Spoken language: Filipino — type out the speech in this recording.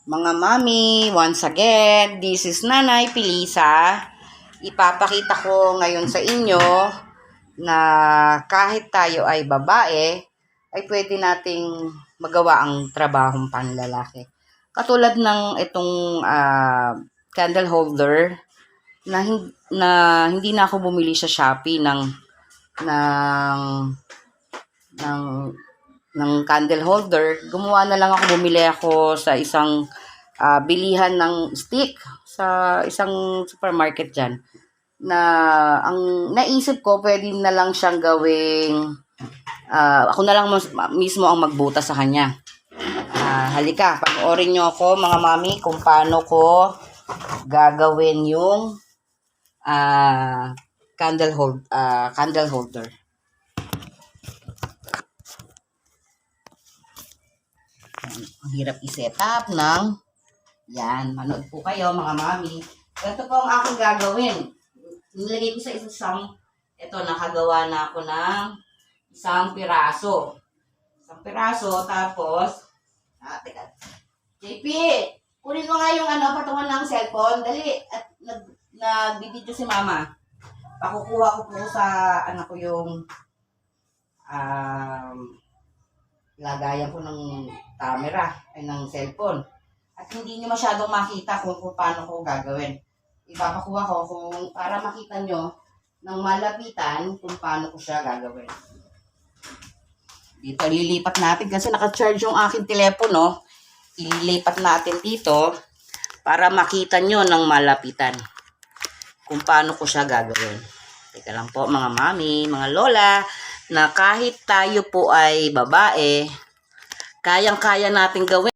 Mga mami, once again, this is Nanay Pilisa. Ipapakita ko ngayon sa inyo na kahit tayo ay babae, ay pwede nating magawa ang trabahong panlalaki. Katulad ng itong candle holder na hindi na ako bumili sa Shopee ng candle holder. Gumawa na lang ako, bumili ako sa isang bilihan ng stick sa isang supermarket dyan, na ang naisip ko pwede na lang siyang gawing ako na lang mismo ang magbutas sa kanya. Halika, panoorin nyo ako mga mami kung paano ko gagawin yung candle holder. Ang hirap i-set up ng yan. Manood po kayo mga mami. Ito po ang aking gagawin. Nilagay ko sa isang ito, nakagawa na ako ng isang piraso. Tapos teka. JP, kunin mo nga yung patungan ng cellphone. Dali. At nagbibideo si mama. Pakukuha ko po sa ko yung lagayan ko ng camera ay ng cellphone. At hindi nyo masyadong makita kung paano ko gagawin. Ipapakuha ko kung para makita nyo ng malapitan kung paano ko siya gagawin. Dito lilipat natin kasi naka-charge yung aking telepono. Ililipat natin dito para makita nyo ng malapitan kung paano ko siya gagawin. Teka lang po mga mami, mga lola, na kahit tayo po ay babae, kayang-kaya natin gawin.